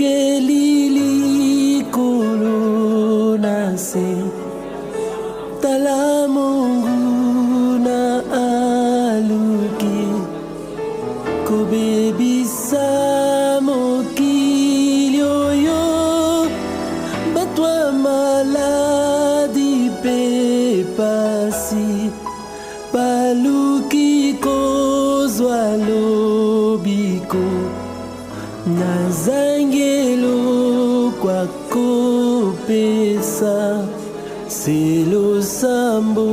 kelili kulu nase talamungu na aluki kubebisa mokilioyo batwa maladi pe pasi baluki kozwa lobiko nazangelo kwa kopesa selo sambo